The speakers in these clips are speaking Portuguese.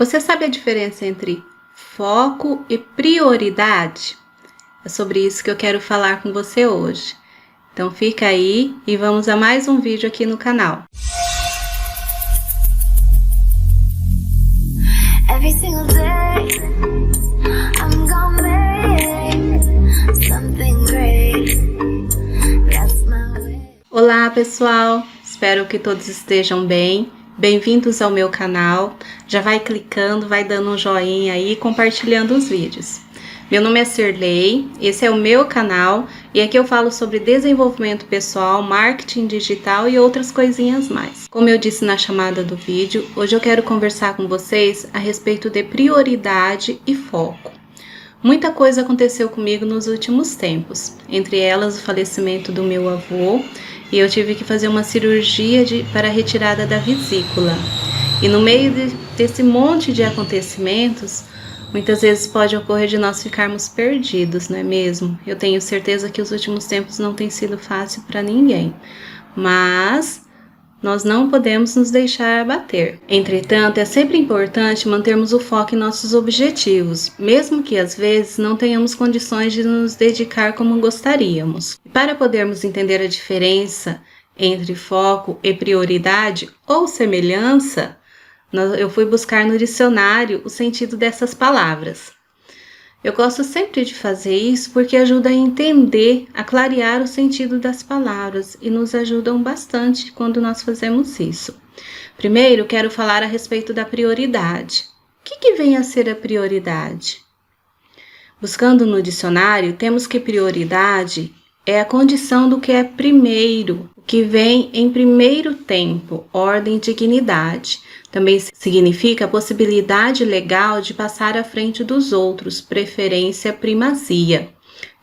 Você sabe a diferença entre foco e prioridade? É sobre isso que eu quero falar com você hoje. Então fica aí e vamos a mais um vídeo aqui no canal. Every single day, I'm gonna make something great. That's my way. Olá pessoal, espero que todos estejam bem. Bem-vindos ao meu canal. Já vai clicando, vai dando um joinha aí e compartilhando os vídeos. Meu nome é Sirley, esse é o meu canal e aqui eu falo sobre desenvolvimento pessoal, marketing digital e outras coisinhas mais. Como eu disse na chamada do vídeo, hoje eu quero conversar com vocês a respeito de prioridade e foco. Muita coisa aconteceu comigo nos últimos tempos, entre elas o falecimento do meu avô, e eu tive que fazer uma cirurgia para a retirada da vesícula. E no meio desse monte de acontecimentos, muitas vezes pode ocorrer de nós ficarmos perdidos, não é mesmo? Eu tenho certeza que os últimos tempos não tem sido fácil para ninguém, mas nós não podemos nos deixar abater. Entretanto, é sempre importante mantermos o foco em nossos objetivos, mesmo que às vezes não tenhamos condições de nos dedicar como gostaríamos. Para podermos entender a diferença entre foco e prioridade ou semelhança, eu fui buscar no dicionário o sentido dessas palavras. Eu gosto sempre de fazer isso porque ajuda a entender, a clarear o sentido das palavras e nos ajudam bastante quando nós fazemos isso. Primeiro, quero falar a respeito da prioridade. O que vem a ser a prioridade? Buscando no dicionário, temos que prioridade é a condição do que é primeiro, o que vem em primeiro tempo, ordem e dignidade. Também significa a possibilidade legal de passar à frente dos outros, preferência, primazia.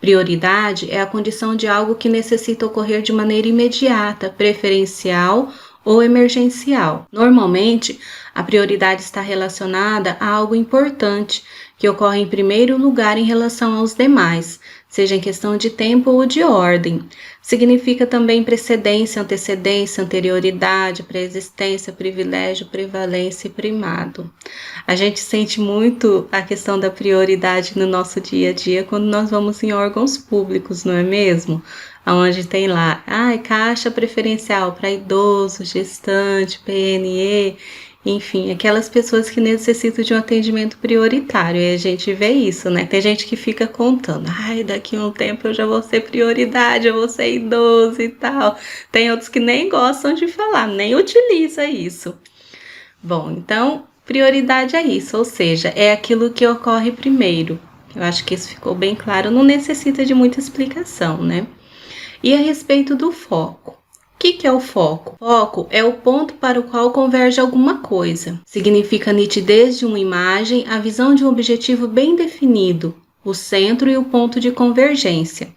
Prioridade é a condição de algo que necessita ocorrer de maneira imediata, preferencial ou emergencial. Normalmente, a prioridade está relacionada a algo importante, que ocorre em primeiro lugar em relação aos demais, seja em questão de tempo ou de ordem. Significa também precedência, antecedência, anterioridade, preexistência, privilégio, prevalência e primado. A gente sente muito a questão da prioridade no nosso dia a dia quando nós vamos em órgãos públicos, não é mesmo? Onde tem lá, caixa preferencial para idoso, gestante, PNE, enfim, aquelas pessoas que necessitam de um atendimento prioritário, e a gente vê isso, né? Tem gente que fica contando, daqui a um tempo eu já vou ser prioridade, eu vou ser idoso e tal. Tem outros que nem gostam de falar, nem utiliza isso. Bom, então, prioridade é isso, ou seja, é aquilo que ocorre primeiro. Eu acho que isso ficou bem claro, não necessita de muita explicação, né? E a respeito do foco. O que é o foco? Foco é o ponto para o qual converge alguma coisa. Significa a nitidez de uma imagem, a visão de um objetivo bem definido, o centro e o ponto de convergência.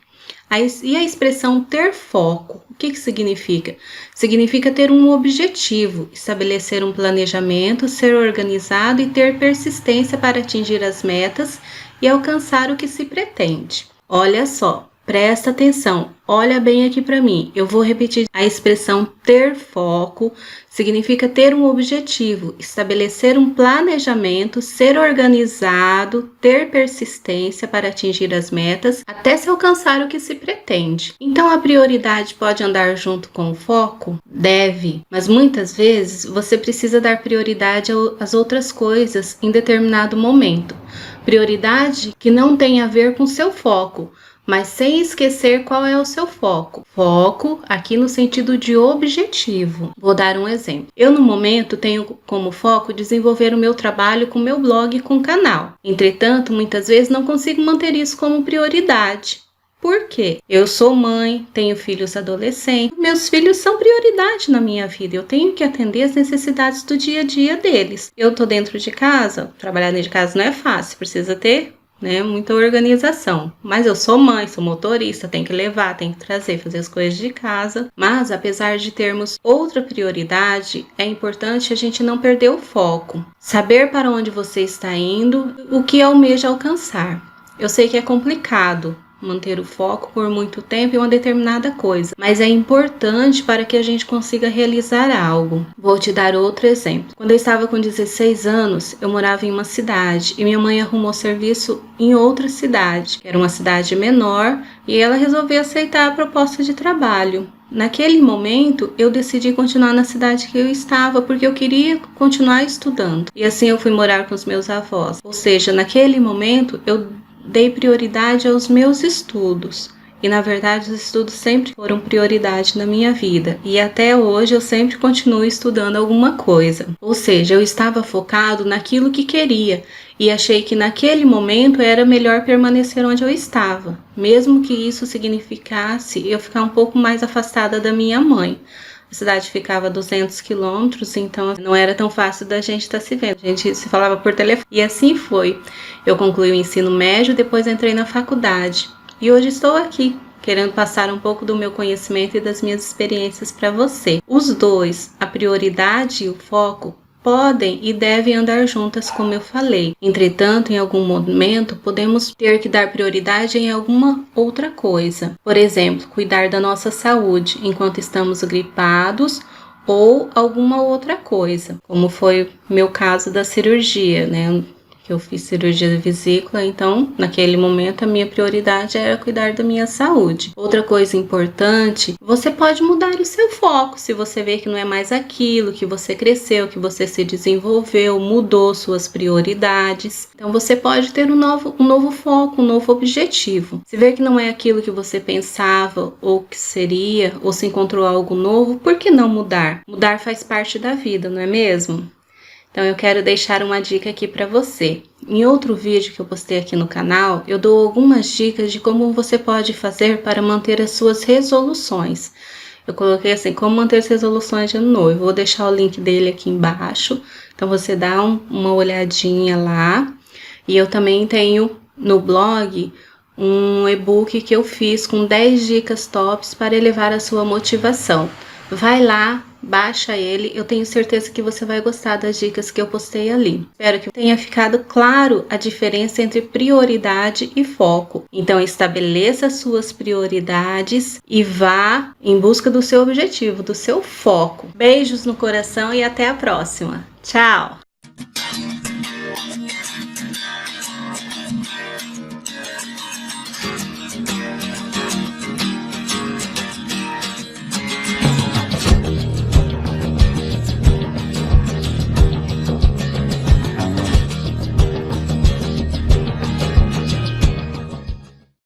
E a expressão ter foco, o que significa? Significa ter um objetivo, estabelecer um planejamento, ser organizado e ter persistência para atingir as metas e alcançar o que se pretende. Olha só. Presta atenção, olha bem aqui para mim. Eu vou repetir a expressão ter foco, significa ter um objetivo, estabelecer um planejamento, ser organizado, ter persistência para atingir as metas, até se alcançar o que se pretende. Então a prioridade pode andar junto com o foco? Deve, mas muitas vezes você precisa dar prioridade às outras coisas em determinado momento. Prioridade que não tem a ver com seu foco, mas sem esquecer qual é o seu foco. Foco aqui no sentido de objetivo. Vou dar um exemplo. Eu, no momento, tenho como foco desenvolver o meu trabalho com meu blog e com canal. Entretanto, muitas vezes não consigo manter isso como prioridade. Por quê? Eu sou mãe, tenho filhos adolescentes. Meus filhos são prioridade na minha vida. Eu tenho que atender as necessidades do dia a dia deles. Eu tô dentro de casa. Trabalhar dentro de casa não é fácil. Precisa ter muita organização, mas eu sou mãe, sou motorista, tenho que levar, tenho que trazer, fazer as coisas de casa, mas apesar de termos outra prioridade, é importante a gente não perder o foco, saber para onde você está indo, o que almeja alcançar. Eu sei que é complicado, manter o foco por muito tempo em uma determinada coisa, mas é importante para que a gente consiga realizar algo. Vou te dar outro exemplo. Quando eu estava com 16 anos, eu morava em uma cidade e minha mãe arrumou serviço em outra cidade, que era uma cidade menor, e ela resolveu aceitar a proposta de trabalho. Naquele momento, eu decidi continuar na cidade que eu estava, porque eu queria continuar estudando. E assim eu fui morar com os meus avós. Ou seja, naquele momento, eu dei prioridade aos meus estudos. E na verdade os estudos sempre foram prioridade na minha vida. E até hoje eu sempre continuo estudando alguma coisa. Ou seja, eu estava focado naquilo que queria. E achei que naquele momento era melhor permanecer onde eu estava. Mesmo que isso significasse eu ficar um pouco mais afastada da minha mãe. A cidade ficava a 200 quilômetros, então não era tão fácil da gente estar se vendo. A gente se falava por telefone. E assim foi. Eu concluí o ensino médio, depois entrei na faculdade. E hoje estou aqui, querendo passar um pouco do meu conhecimento e das minhas experiências para você. Os dois, a prioridade e o foco, podem e devem andar juntas, como eu falei. Entretanto, em algum momento, podemos ter que dar prioridade em alguma outra coisa. Por exemplo, cuidar da nossa saúde enquanto estamos gripados ou alguma outra coisa, como foi meu caso da cirurgia, né? Que eu fiz cirurgia de vesícula, então naquele momento a minha prioridade era cuidar da minha saúde. Outra coisa importante, você pode mudar o seu foco se você vê que não é mais aquilo, que você cresceu, que você se desenvolveu, mudou suas prioridades. Então você pode ter um novo foco, um novo objetivo. Se vê que não é aquilo que você pensava ou que seria, ou se encontrou algo novo, por que não mudar? Mudar faz parte da vida, não é mesmo? Então eu quero deixar uma dica aqui para você. Em outro vídeo que eu postei aqui no canal, eu dou algumas dicas de como você pode fazer para manter as suas resoluções. Eu coloquei assim, como manter as resoluções de ano novo. Eu vou deixar o link dele aqui embaixo, então você dá uma olhadinha lá. E eu também tenho no blog um e-book que eu fiz com 10 dicas tops para elevar a sua motivação. Vai lá, baixa ele, eu tenho certeza que você vai gostar das dicas que eu postei ali. Espero que tenha ficado claro a diferença entre prioridade e foco. Então estabeleça suas prioridades e vá em busca do seu objetivo, do seu foco. Beijos no coração e até a próxima. Tchau!